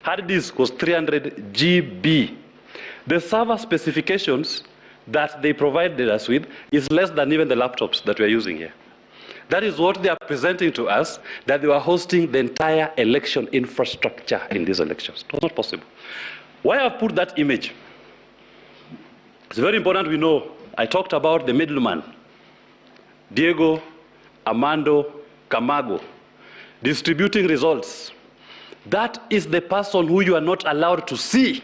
hard disk was 300 GB. The server specifications that they provided us with is less than even the laptops that we are using here. That is what they are presenting to us, that they were hosting the entire election infrastructure in these elections. It was not possible. Why I've put that image? It's very important we know. I talked about the middleman, Diego Armando Camargo, distributing results. That is the person who you are not allowed to see.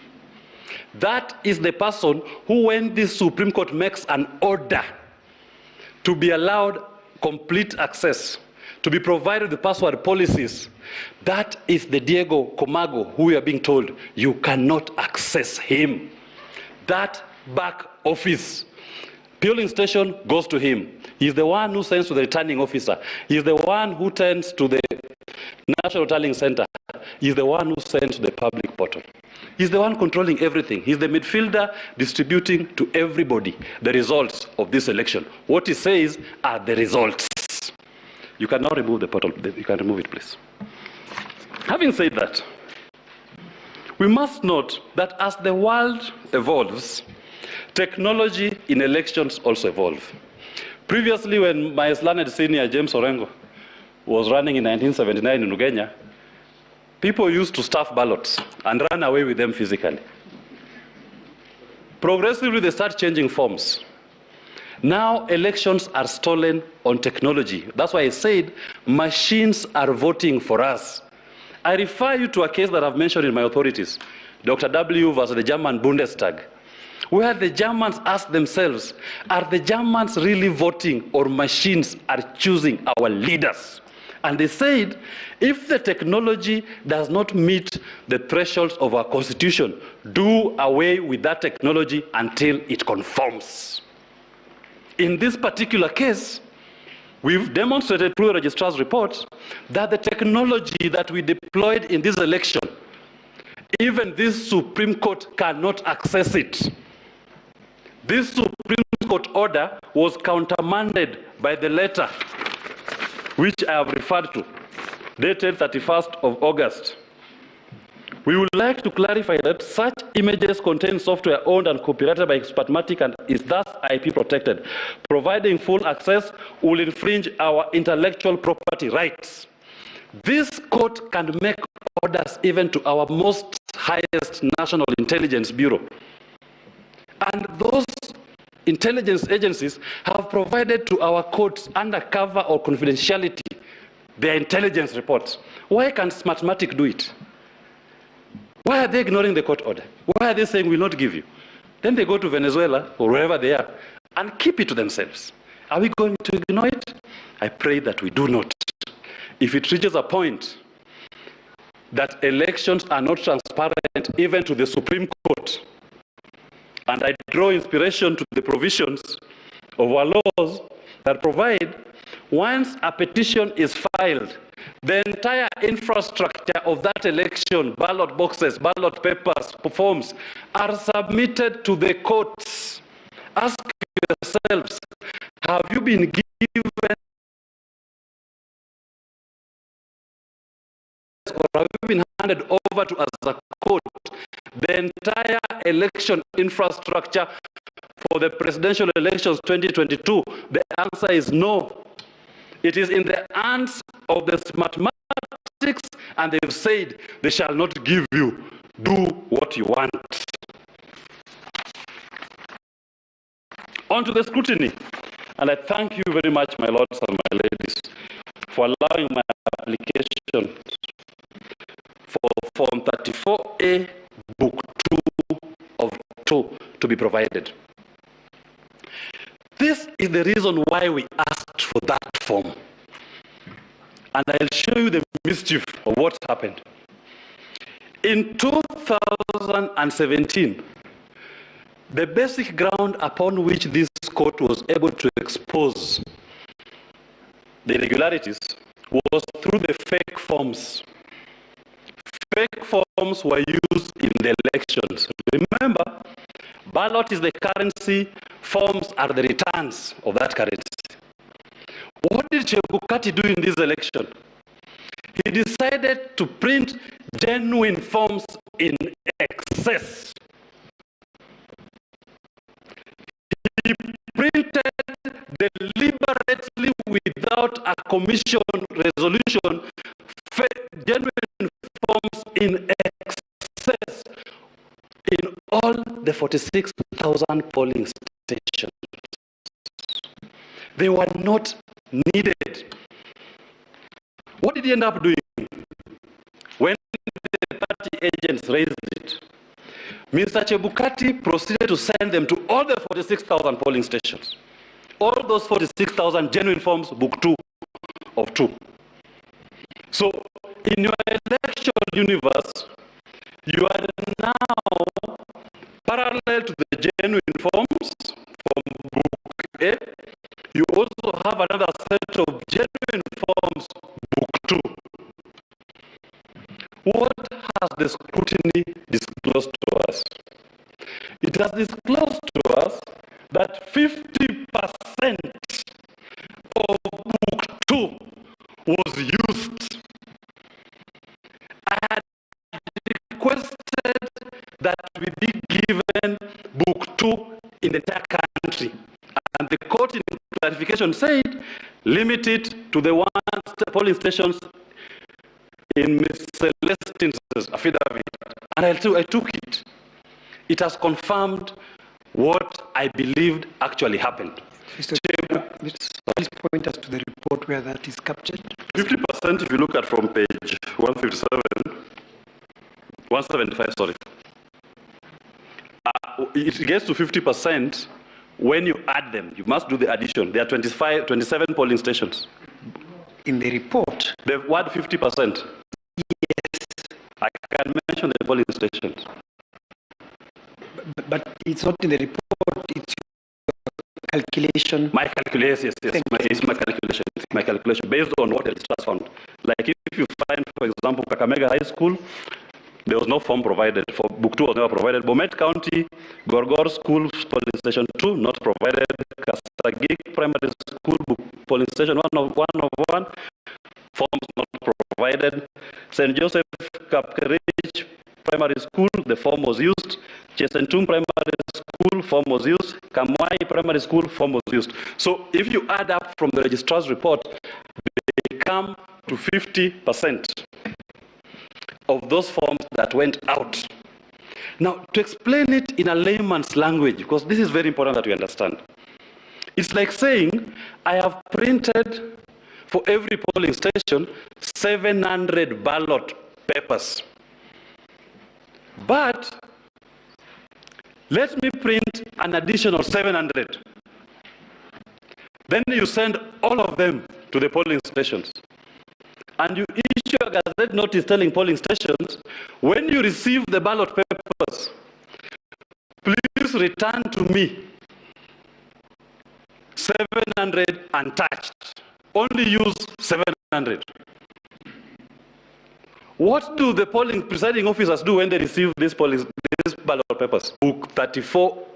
That is the person who, when the Supreme Court makes an order to be allowed complete access, to be provided the password policies, that is the Diego Camargo who we are being told you cannot access him. That back office, polling station goes to him. He's the one who sends to the returning officer. He's the one who sends to the National Tallying Center. He's the one who sends to the public portal. He's the one controlling everything. He's the midfielder distributing to everybody the results of this election. What he says are the results. You can now remove the portal. You can remove it, please. Having said that, we must note that as the world evolves, technology in elections also evolve. Previously, when my learned senior James Orengo was running in 1979 in Ugenya, people used to stuff ballots and run away with them physically. Progressively, they start changing forms. Now, elections are stolen on technology. That's why I said machines are voting for us. I refer you to a case that I've mentioned in my authorities, Dr. W versus the German Bundestag, where the Germans asked themselves, are the Germans really voting or machines are choosing our leaders? And they said, if the technology does not meet the thresholds of our constitution, do away with that technology until it conforms. In this particular case, we've demonstrated through the registrar's report that the technology that we deployed in this election, even this Supreme Court cannot access it. This Supreme Court order was countermanded by the letter which I have referred to, dated 31st of August. We would like to clarify that such images contain software owned and copyrighted by Expertmatic and is thus IP protected. Providing full access will infringe our intellectual property rights. This court can make orders even to our most highest national intelligence bureau. And those intelligence agencies have provided to our courts under cover or confidentiality their intelligence reports. Why can't Smartmatic do it? Why are they ignoring the court order? Why are they saying we'll not give you? Then they go to Venezuela or wherever they are and keep it to themselves. Are we going to ignore it? I pray that we do not. If it reaches a point that elections are not transparent even to the Supreme Court, and I draw inspiration to the provisions of our laws that provide once a petition is filed, the entire infrastructure of that election, ballot boxes, ballot papers, forms, are submitted to the courts. Ask yourselves, have you been given or have you been handed over to as a court the entire election infrastructure for the presidential elections 2022? The answer is no. It is in the hands of the Smartmatics, and they've said they shall not give you. Do what you want. On to the scrutiny. And I thank you very much, my lords and my ladies, for allowing my application for Form 34A, Book 2 of 2 to be provided. This is the reason why we asked for that form. And I'll show you the mischief of what happened. In 2017, the basic ground upon which this court was able to expose the irregularities was through the fake forms. Fake forms were used in the elections. Remember, ballot is the currency, forms are the returns of that currency. What did Chebukati do in this election? He decided to print genuine forms in excess. He printed deliberately without a commission resolution genuine forms in excess in all the 46,000 polling stations. They were not needed. What did he end up doing? When the party agents raised it, Mr. Chebukati proceeded to send them to all the 46,000 polling stations. All those 46,000 genuine forms, book 2 of 2. So, in your election universe, you are now parallel to the genuine forms from book A. You also have another set of genuine forms, book 2. What has the scrutiny disclosed to us? It has disclosed to us that 50% of book 2 was used. I had requested that we be given book 2 in the entire country. And the court in clarification said, limit it to the polling stations in Ms. Celestine's affidavit. And I took it. It has confirmed what I believed actually happened. Mr. Please point us to the report where that is captured. 50%, if you look at from page 175, sorry. It gets to 50% when you add them. You must do the addition. There are 27 polling stations. In the report? The word 50%. Yes. I can mention the polling stations. But it's not in the report, it's your calculation. My calculation, yes. It's my calculation. It's my calculation based on what the registrars found. Like if you find, for example, Kakamega High School, there was no form provided. For book 2 was never provided. Bomet County, Gorgor School, polling station 2, not provided. Kasagik Primary School, polling station 1 of 1, forms not provided. St. Joseph Kapkerich Primary School, the form was used. Chesentung Primary School, form was used. Kamwai Primary School, form was used. So if you add up from the registrar's report, they come to 50% of those forms that went out. Now, to explain it in a layman's language, because this is very important that we understand. It's like saying, I have printed for every polling station 700 ballot papers. But let me print an additional 700. Then you send all of them to the polling stations. And you issue a gazette notice telling polling stations, when you receive the ballot papers, please return to me 700 untouched. Only use 700. What do the polling presiding officers do when they receive these ballot papers? Book 34,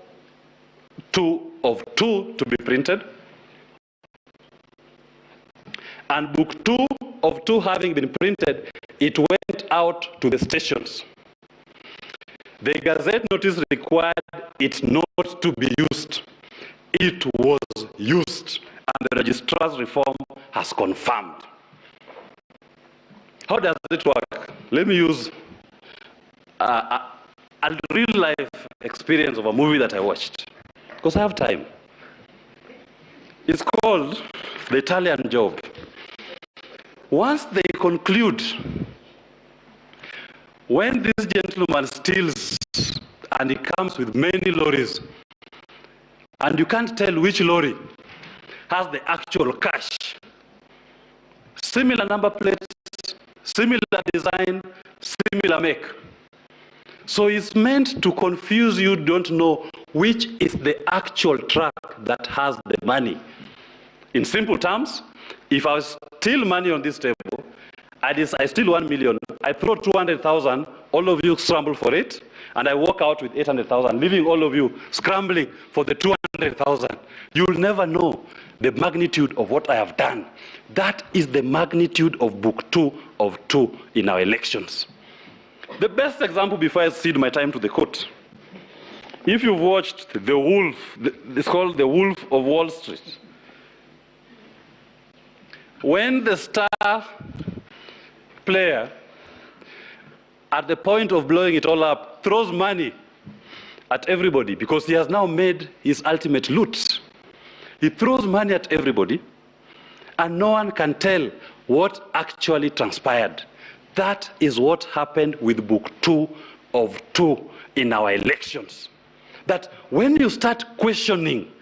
2 of 2 to be printed. And book 2 of 2 having been printed, it went out to the stations. The gazette notice required it not to be used. It was used, and the registrar's reform has confirmed. How does it work? Let me use a real-life experience of a movie that I watched, because I have time. It's called The Italian Job. Once they conclude, when this gentleman steals and he comes with many lorries, and you can't tell which lorry has the actual cash, similar number plates, similar design, similar make. So it's meant to confuse you, don't know which is the actual truck that has the money. In simple terms, if I steal money on this table, I steal 1 million, I throw 200,000, all of you scramble for it, and I walk out with 800,000, leaving all of you scrambling for the 200,000. You'll never know the magnitude of what I have done. That is the magnitude of book 2 of 2 in our elections. The best example before I cede my time to the court, if you've watched The Wolf, it's called The Wolf of Wall Street. When the star player, at the point of blowing it all up, throws money at everybody because he has now made his ultimate loot. He throws money at everybody, and no one can tell what actually transpired. That is what happened with book 2 of 2 in our elections. That when you start questioning,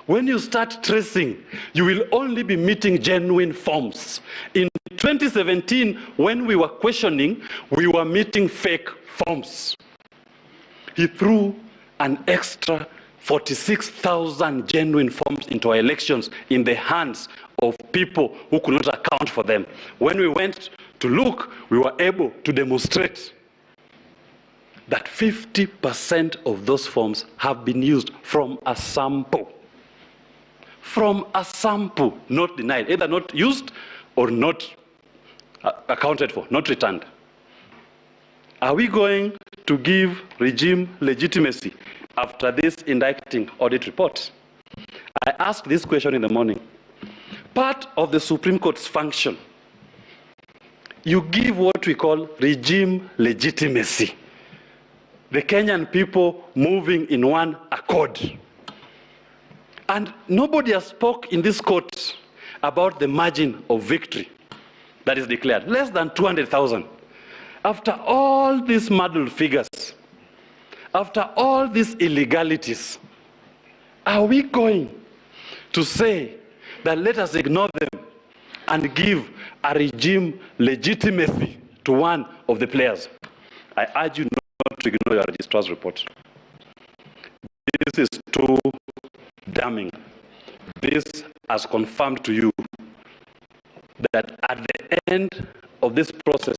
when you start tracing, you will only be meeting genuine forms. In 2017, when we were questioning, we were meeting fake forms. He threw an extra 46,000 genuine forms into our elections in the hands of people who could not account for them. When we went to look, we were able to demonstrate that 50% of those forms have been used from a sample. From a sample, not denied, either not used or not accounted for, not returned. Are we going to give regime legitimacy after this indicting audit report? I asked this question in the morning. Part of the Supreme Court's function, you give what we call regime legitimacy. The Kenyan people moving in one accord. And nobody has spoke in this court about the margin of victory that is declared, less than 200,000. After all these muddled figures, after all these illegalities, are we going to say that let us ignore them and give a regime legitimacy to one of the players? I urge you not to ignore your registrar's report. This is too damning. This has confirmed to you that at the end of this process,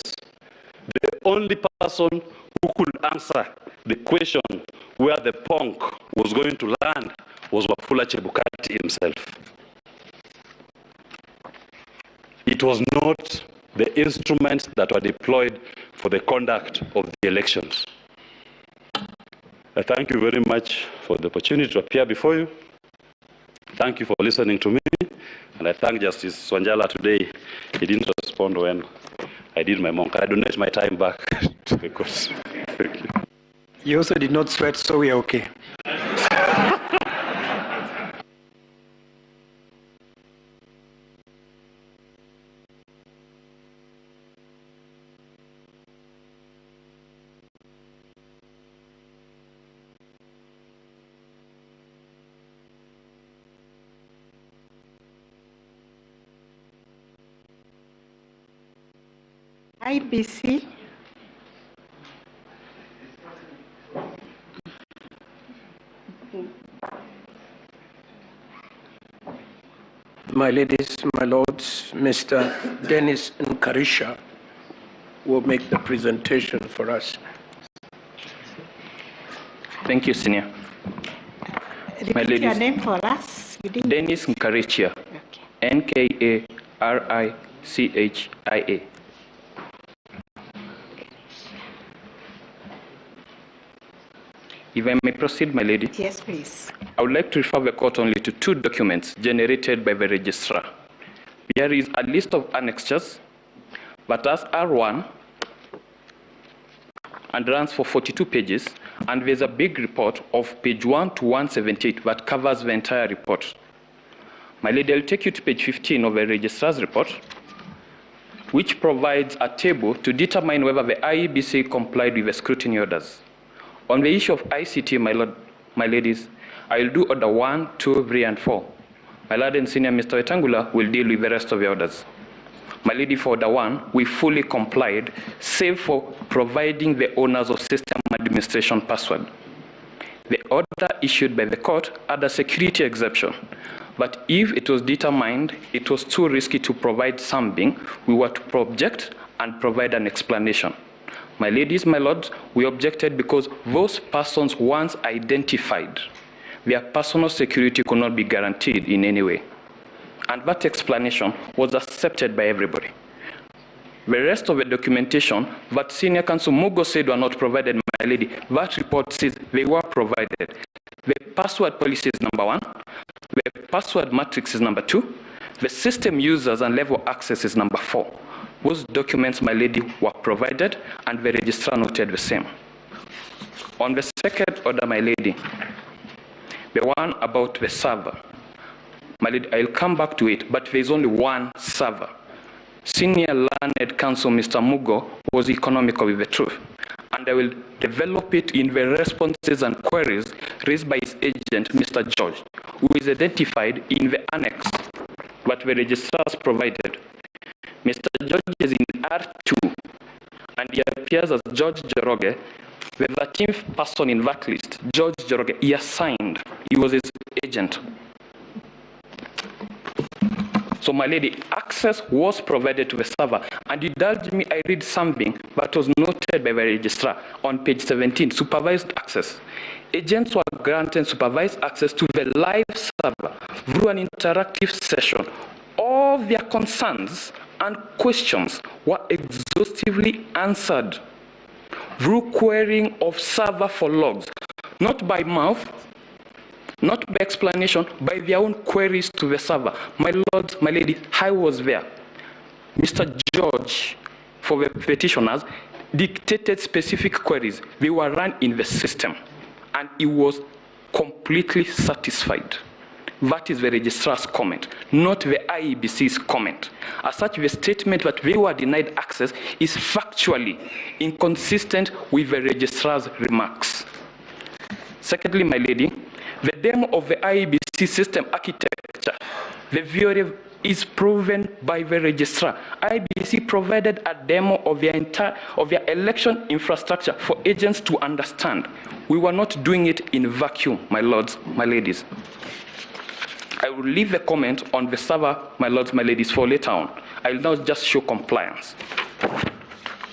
the only person who could answer the question where the punk was going to land was Wafula Chebukati himself. It was not the instruments that were deployed for the conduct of the elections. I thank you very much for the opportunity to appear before you. Thank you for listening to me. And I thank Justice Wanjala today. He didn't respond when I did my monk. I donate my time back to the court. Thank you. You also did not sweat, so we are okay. IBC. My ladies, my lords, Mr. Dennis Nkarisha will make the presentation for us. Thank you, Senior. Repeat your name for us. Dennis Nkarisha. Okay. Nkaricchia. If I may proceed, my lady. Yes, please. I would like to refer the court only to 2 documents generated by the registrar. There is a list of annexures that has R1 and runs for 42 pages, and there's a big report of page 1 to 178 that covers the entire report. My lady, I'll take you to page 15 of the registrar's report, which provides a table to determine whether the IEBC complied with the scrutiny orders. On the issue of ICT, my ladies, I will do order 1, 2, 3, and 4. My lord and senior Mr. Wetangula will deal with the rest of the orders. My lady, for order 1, we fully complied, save for providing the owners of system administration password. The order issued by the court had a security exception, but if it was determined it was too risky to provide something, we were to object and provide an explanation. My ladies, my lords, we objected because those persons once identified, their personal security could not be guaranteed in any way. And that explanation was accepted by everybody. The rest of the documentation that Senior Counsel Mugo said were not provided, my lady, that report says they were provided. The password policy is number 1. The password matrix is number 2. The system users and level access is number 4. Those documents, my lady, were provided, and the registrar noted the same. On the second order, my lady, the one about the server, my lady, I'll come back to it, but there's only one server. Senior Learned Counsel, Mr. Mugo, was economical with the truth, and I will develop it in the responses and queries raised by his agent, Mr. George, who is identified in the annex that the registrars provided. Mr. George is in R2, and he appears as George Joroge, the 13th person in that list. George Joroge, he assigned, he was his agent. So, my lady, access was provided to the server, and you indulge me, I read something that was noted by the registrar on page 17, supervised access. Agents were granted supervised access to the live server through an interactive session. All their concerns and questions were exhaustively answered through querying of server for logs, not by mouth, not by explanation, by their own queries to the server. My lords, my lady, I was there. Mr. George, for the petitioners, dictated specific queries. They were run in the system, and he was completely satisfied. That is the registrar's comment, not the IEBC's comment. As such, the statement that they were denied access is factually inconsistent with the registrar's remarks. Secondly, my lady, the demo of the IEBC system architecture, the theory is proven by the registrar. IEBC provided a demo of their election infrastructure for agents to understand. We were not doing it in vacuum, my lords, my ladies. I will leave the comment on the server, my lords, my ladies, for later on. I will now just show compliance.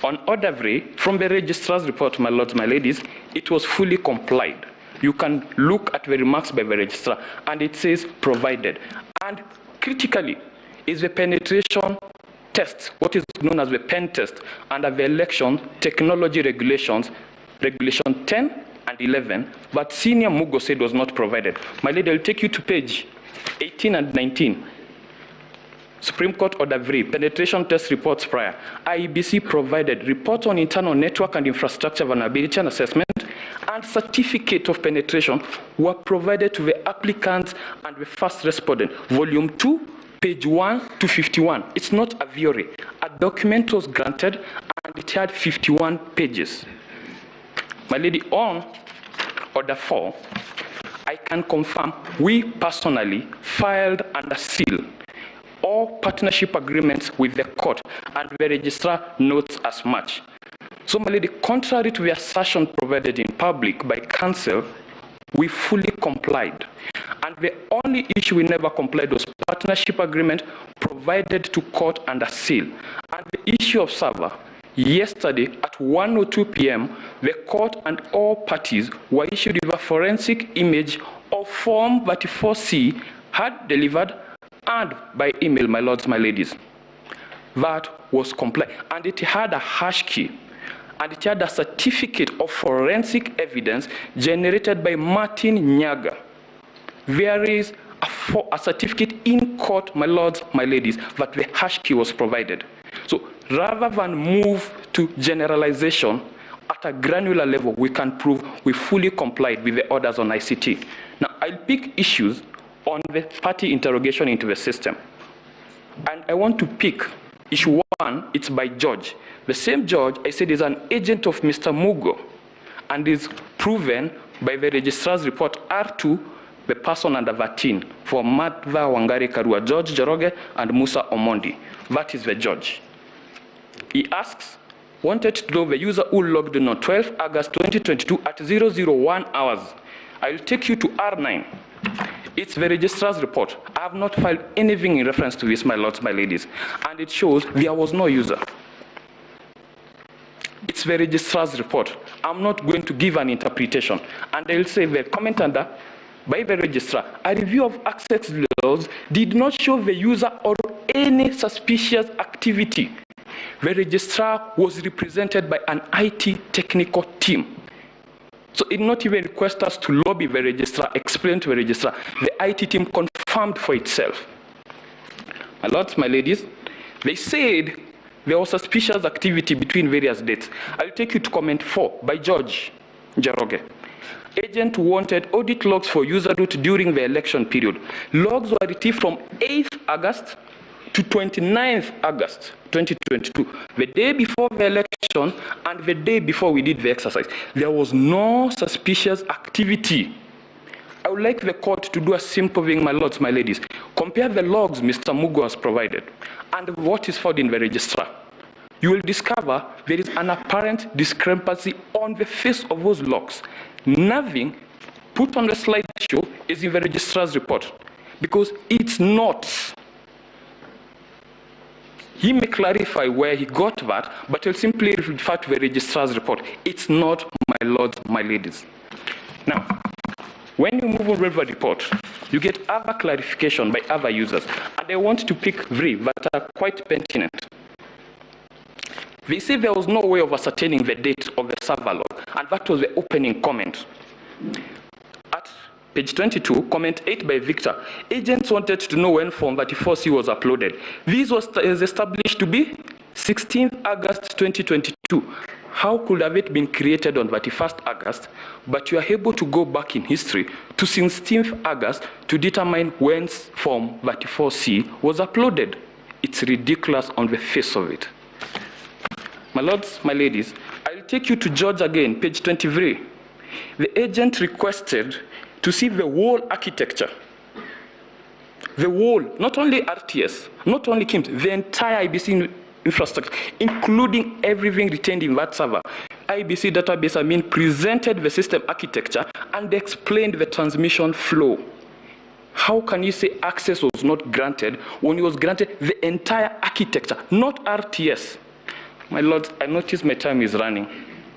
On order 3, from the registrar's report, my lords, my ladies, it was fully complied. You can look at the remarks by the registrar, and it says provided. And critically is the penetration test, what is known as the pen test, under the election technology regulations, regulation 10 and 11, but Senior Mugo said was not provided. My lady, I'll take you to page 18 and 19. Supreme Court Order 3, penetration test reports prior. IEBC provided report on internal network and infrastructure vulnerability and assessment, and certificate of penetration were provided to the applicants and the first respondent. Volume 2, page 1 to 51. It's not a theory. A document was granted, and it had 51 pages. My lady, on Order 4, I can confirm we personally filed under seal all partnership agreements with the court, and the registrar notes as much. So, my lady, contrary to the assertion provided in public by counsel, we fully complied. And the only issue we never complied was partnership agreement provided to court under seal. And the issue of server, yesterday at 1:02 p.m., the court and all parties were issued with a forensic image of Form 34C had delivered and by email, my lords, my ladies. That was compliant. And it had a hash key. And it had a certificate of forensic evidence generated by Martin Nyaga. There is a certificate in court, my lords, my ladies, that the hash key was provided. So rather than move to generalization at a granular level, we can prove we fully complied with the orders on ICT. Now, I'll pick issues on the party interrogation into the system. And I want to pick issue 1, it's by George. The same George, I said, is an agent of Mr. Mugo and is proven by the registrar's report R2, the person under 13, for Madva Wangari Karua, George Joroge, and Musa Omondi. That is the George. He asks, wanted to know the user who logged in on 12 August 2022 at 001 hours. I will take you to R9. It's the registrar's report. I have not filed anything in reference to this, my lords, my ladies. And it shows there was no user. It's the registrar's report. I'm not going to give an interpretation. And they'll say the comment under, by the registrar, a review of access laws did not show the user or any suspicious activity. the registrar was represented by an IT technical team. So it did not even request us to lobby the registrar, explain to the registrar. The IT team confirmed for itself. My lords, my ladies, they said there was suspicious activity between various dates. I'll take you to comment 4 by George Njoroge. Agent wanted audit logs for user root during the election period. Logs were retrieved from 8th August to 29th August 2022, the day before the election and the day before we did the exercise. There was no suspicious activity. I would like the court to do a simple thing, my lords, my ladies. Compare the logs Mr. Mugo has provided and what is found in the registrar. You will discover there is an apparent discrepancy on the face of those logs. Nothing put on the slideshow is in the registrar's report because it's not. He may clarify where he got that, but he'll simply refer to the registrar's report. It's not, my lords, my ladies. Now, when you move over the report, you get other clarification by other users, and I want to pick 3 that are quite pertinent. They say there was no way of ascertaining the date of the server log, and that was the opening comment. At page 22, comment 8 by Victor, agents wanted to know when Form 34C was uploaded. This was established to be 16th August 2022. How could have it been created on 31st August, but you are able to go back in history to 16th August to determine when Form 34C was uploaded? It's ridiculous on the face of it. My lords, my ladies, I'll take you to George again, page 23. The agent requested to see the whole architecture. The whole, not only RTS, not only KIMS, the entire IBC infrastructure, including everything retained in that server. IBC database presented the system architecture and explained the transmission flow. How can you say access was not granted when it was granted the entire architecture, not RTS? My lords, I notice my time is running,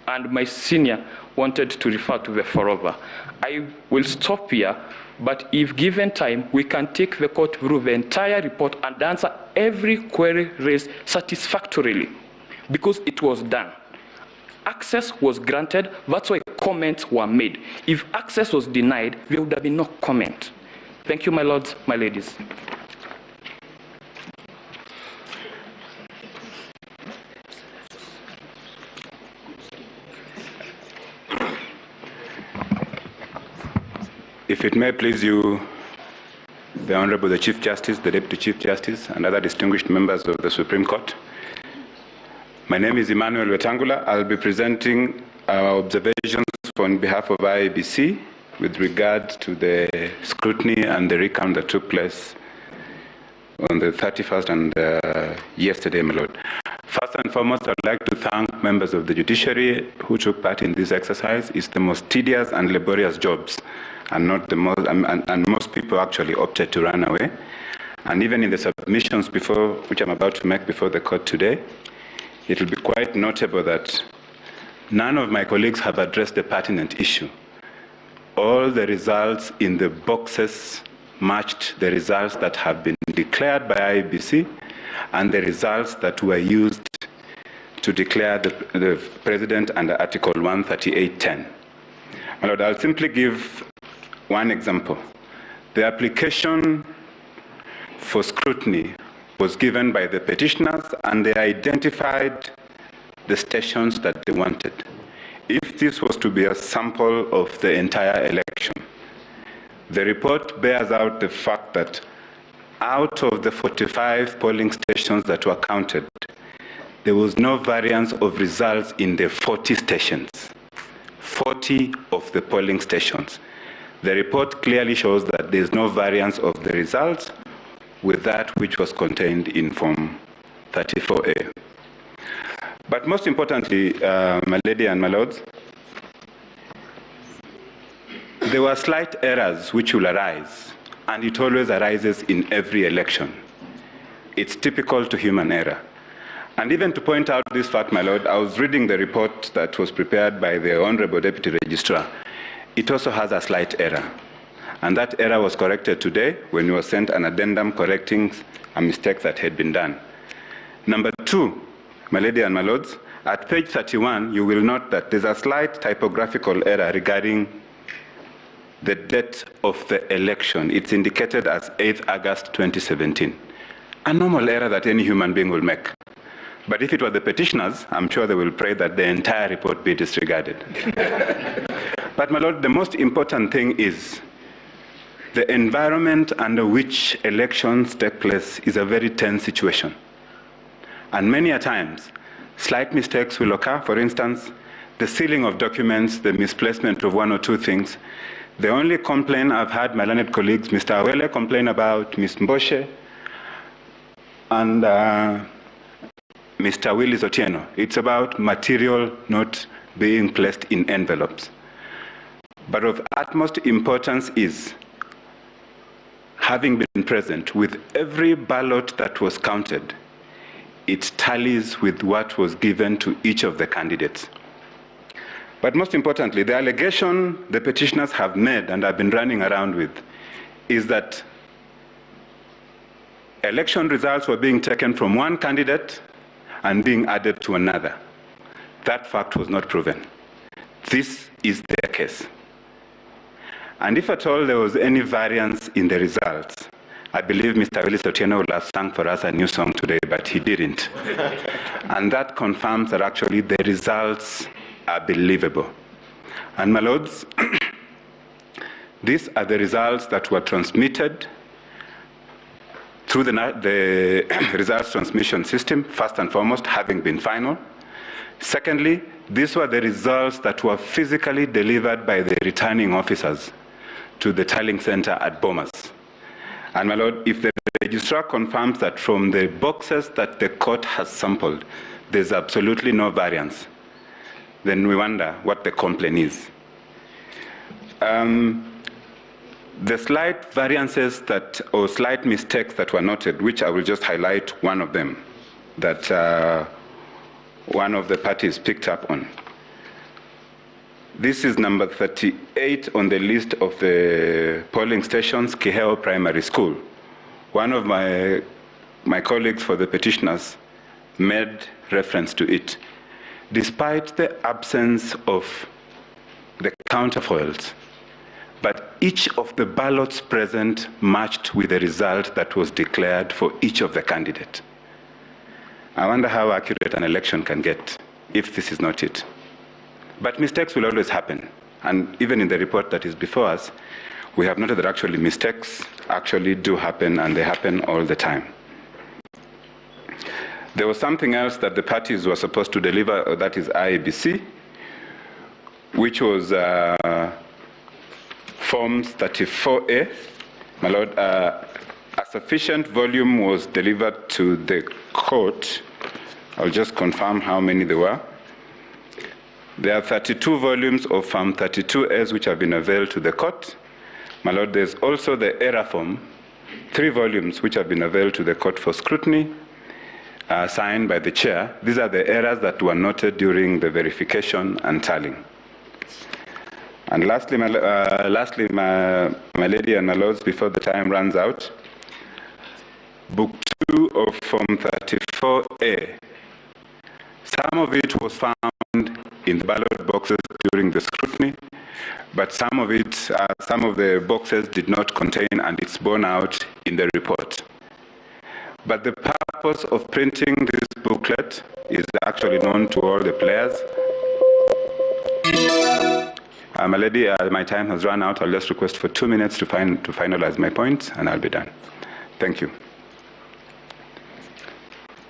and my senior wanted to refer to the forever. I will stop here, but if given time, we can take the court through the entire report and answer every query raised satisfactorily, because it was done. Access was granted, that's why comments were made. If access was denied, there would have been no comment. Thank you, my lords, my ladies. If it may please you, the Honorable the Chief Justice, the Deputy Chief Justice, and other distinguished members of the Supreme Court. My name is Emmanuel Wetangula. I'll be presenting our observations on behalf of IEBC with regard to the scrutiny and the recount that took place on the 31st and yesterday, my Lord. First and foremost, I'd like to thank members of the judiciary who took part in this exercise. It's the most tedious and laborious jobs, and not the most, and most people actually opted to run away. And even in the submissions which I'm about to make before the court today, it will be quite notable that none of my colleagues have addressed the pertinent issue. All the results in the boxes matched the results that have been declared by IEBC and the results that were used to declare the president under Article 138.10. My Lord, I'll simply give one example. The application for scrutiny was given by the petitioners, and they identified the stations that they wanted. If this was to be a sample of the entire election, the report bears out the fact that out of the 45 polling stations that were counted, there was no variance of results in the 40 stations, 40 of the polling stations. The report clearly shows that there is no variance of the results with that which was contained in Form 34A. But most importantly, my lady and my lords, there were slight errors which will arise, and it always arises in every election. It's typical to human error. And even to point out this fact, my lord, I was reading the report that was prepared by the Honorable Deputy Registrar. It also has a slight error. And that error was corrected today when you were sent an addendum correcting a mistake that had been done. Number two, my lady and my lords, at page 31, you will note that there's a slight typographical error regarding the date of the election. It's indicated as 8th August 2017. A normal error that any human being will make. But if it were the petitioners, I'm sure they will pray that the entire report be disregarded. But my lord, the most important thing is the environment under which elections take place is a very tense situation. And many a times, slight mistakes will occur. For instance, the sealing of documents, the misplacement of one or two things. The only complaint I've had my learned colleagues, Mr. Awele complain about, Ms. Mboshe, and Mr. Willis Otieno. It's about material not being placed in envelopes. But of utmost importance is having been present with every ballot that was counted, it tallies with what was given to each of the candidates. But most importantly, the allegation the petitioners have made and have been running around with is that election results were being taken from one candidate and being added to another. That fact was not proven. This is their case. And if at all there was any variance in the results, I believe Mr. Willis Otieno will have sung for us a new song today, but he didn't. And that confirms that actually the results are believable. And my lords, these are the results that were transmitted through the results transmission system, first and foremost, having been final. Secondly, these were the results that were physically delivered by the returning officers to the tallying center at Bomas. And my lord, if the registrar confirms that from the boxes that the court has sampled, there's absolutely no variance, then we wonder what the complaint is. The slight variances or slight mistakes that were noted, which I will just highlight one of them, that one of the parties picked up on. This is number 38 on the list of the polling stations, Kiheo Primary School. One of my colleagues for the petitioners made reference to it. Despite the absence of the counterfoils, but each of the ballots present matched with the result that was declared for each of the candidates. I wonder how accurate an election can get if this is not it. But mistakes will always happen. And even in the report that is before us, we have noted that actually mistakes actually do happen, and they happen all the time. There was something else that the parties were supposed to deliver, that is IEBC, which was Forms 34A. My lord, a sufficient volume was delivered to the court. I'll just confirm how many there were. There are 32 volumes of Form 32As which have been availed to the court. My lord, there's also the error form, 3 volumes which have been availed to the court for scrutiny, signed by the chair. These are the errors that were noted during the verification and tallying. And lastly, my lady and my lords, before the time runs out, Book 2 of Form 34A. Some of it was found in the ballot boxes during the scrutiny, but some of the boxes did not contain, and it's borne out in the report. But the purpose of printing this booklet is actually known to all the players. My lady, my time has run out. I'll just request for 2 minutes to finalize my point, and I'll be done. Thank you.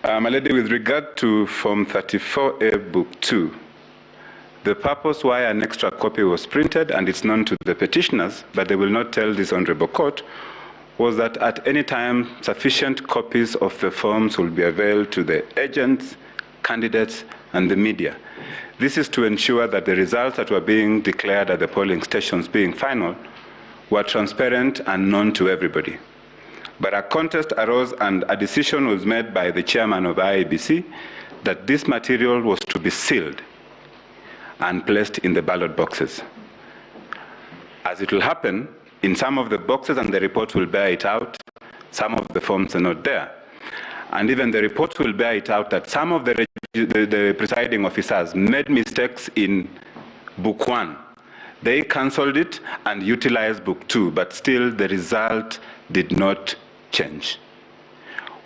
My lady, with regard to Form 34A, Book 2, the purpose why an extra copy was printed, and it's known to the petitioners, but they will not tell this honorable court, was that at any time, sufficient copies of the forms will be available to the agents, candidates, and the media. This is to ensure that the results that were being declared at the polling stations being final were transparent and known to everybody. But a contest arose, and a decision was made by the chairman of IEBC that this material was to be sealed and placed in the ballot boxes. As it will happen, in some of the boxes, and the report will bear it out, some of the forms are not there. and even the report will bear it out, that some of the presiding officers made mistakes in Book 1. They cancelled it and utilized Book 2, but still the result did not change.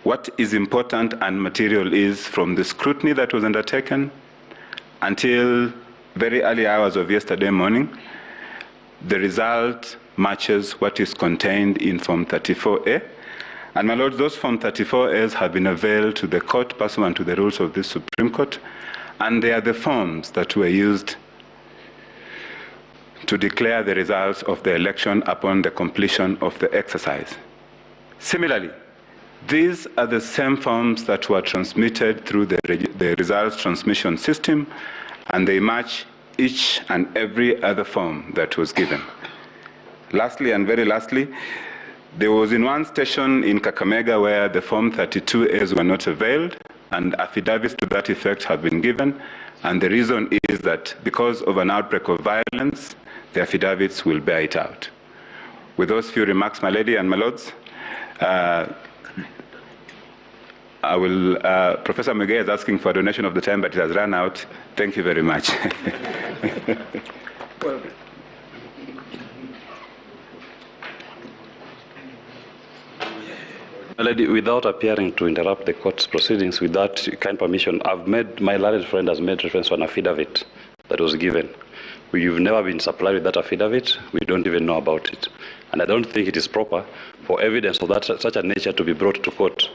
What is important and material is, from the scrutiny that was undertaken until very early hours of yesterday morning, the result matches what is contained in Form 34A. And my lords, those Form 34As have been availed to the court pursuant to the rules of the Supreme Court, and they are the forms that were used to declare the results of the election upon the completion of the exercise. Similarly, these are the same forms that were transmitted through the results transmission system, and they match each and every other form that was given. Lastly, and very lastly, there was in one station in Kakamega where the Form 32As were not availed, and affidavits to that effect have been given, and the reason is that because of an outbreak of violence, the affidavits will bear it out. With those few remarks, my lady and my lords, Professor Mugai is asking for a donation of the time, but it has run out. Thank you very much. My lady, without appearing to interrupt the court's proceedings, with that kind permission, my learned friend has made reference to an affidavit that was given. You've never been supplied with that affidavit. We don't even know about it. And I don't think it is proper for evidence of such a nature to be brought to court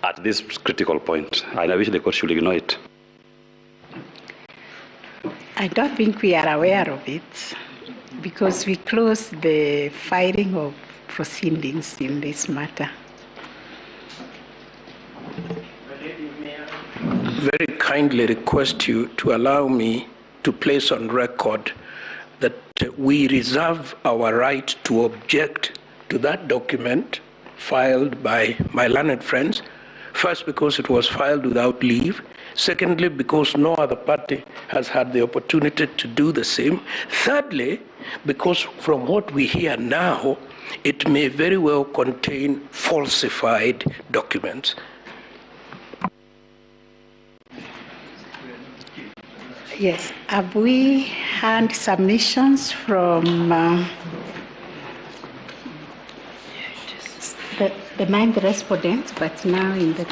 at this critical point. And I wish the court should ignore it. I don't think we are aware of it because we closed the filing of proceedings in this matter. Very kindly request you to allow me to place on record that we reserve our right to object to that document filed by my learned friends. First, because it was filed without leave. Secondly, because no other party has had the opportunity to do the same. Thirdly, because from what we hear now, it may very well contain falsified documents. Yes, have we had submissions from the 9 respondents, but now in the...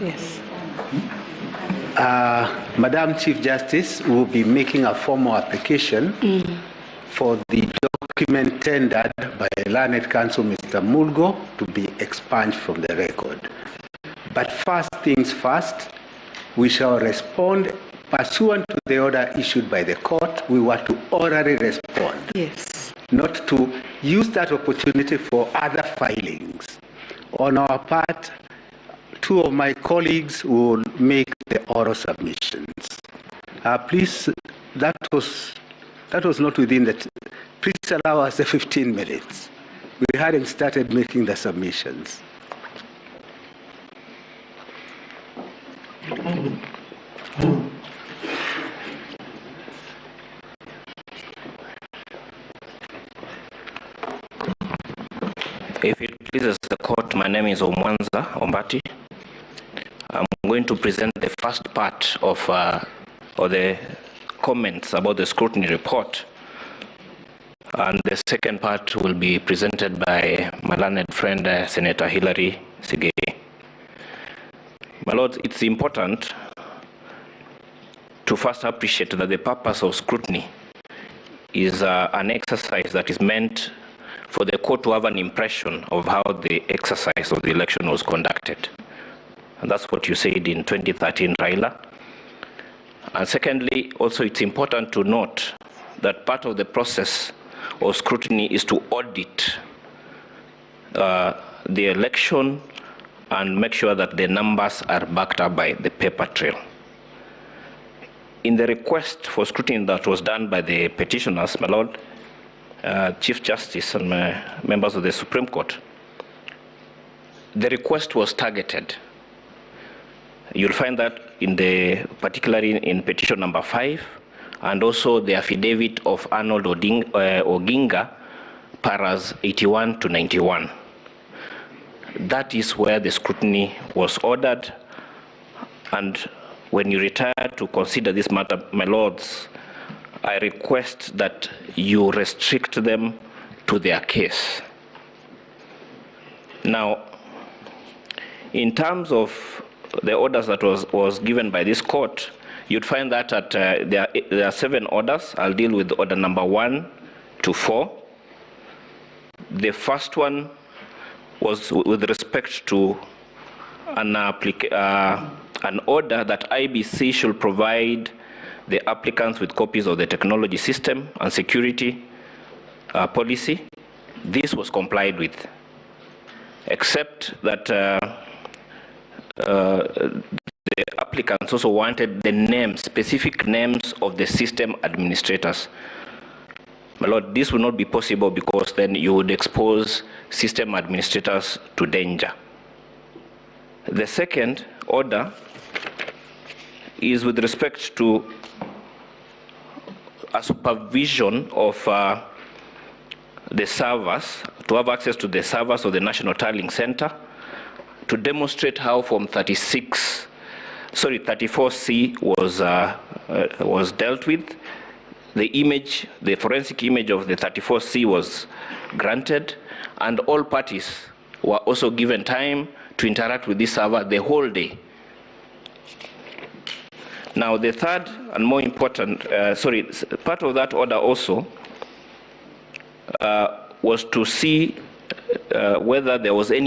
Yes. Madam Chief Justice will be making a formal application for the document tendered by Learned Counsel Mr. Mulgo to be expunged from the record. But first things first, we shall respond pursuant to the order issued by the court. We were to orally respond. Yes. Not to use that opportunity for other filings. On our part, 2 of my colleagues will make the oral submissions. Please, that was not within the... Please allow us the 15 minutes. We hadn't started making the submissions. If it pleases the court, my name is Omwanza Ombati. I'm going to present the first part of the comments about the scrutiny report. And the second part will be presented by my learned friend, Senator Hilary Sigei. My lords, it's important to first appreciate that the purpose of scrutiny is an exercise that is meant for the court to have an impression of how the exercise of the election was conducted. And that's what you said in 2013, Raila. And secondly, also it's important to note that part of the process of scrutiny is to audit the election and make sure that the numbers are backed up by the paper trail. In the request for scrutiny that was done by the petitioners, my Lord, Chief Justice and members of the Supreme Court, the request was targeted. You'll find that particularly in petition number 5 and also the affidavit of Arnold Oginga, paras 81 to 91. That is where the scrutiny was ordered, and when you retire to consider this matter, my lords, I request that you restrict them to their case. Now, in terms of the orders that was given by this court, you'd find that there are 7 orders. I'll deal with order number 1 to 4. The first one was with respect to an order that IBC should provide the applicants with copies of the technology system and security policy. This was complied with, except that the applicants also wanted the names, specific names of the system administrators. My lord, this will not be possible because then you would expose system administrators to danger. The second order is with respect to a supervision of the servers, to have access to the servers of the National Tallying Center, to demonstrate how Form 34C was dealt with. The forensic image of the 34C was granted, and all parties were also given time to interact with this server the whole day. Now, the third and more important, part of that order also was to see whether there was any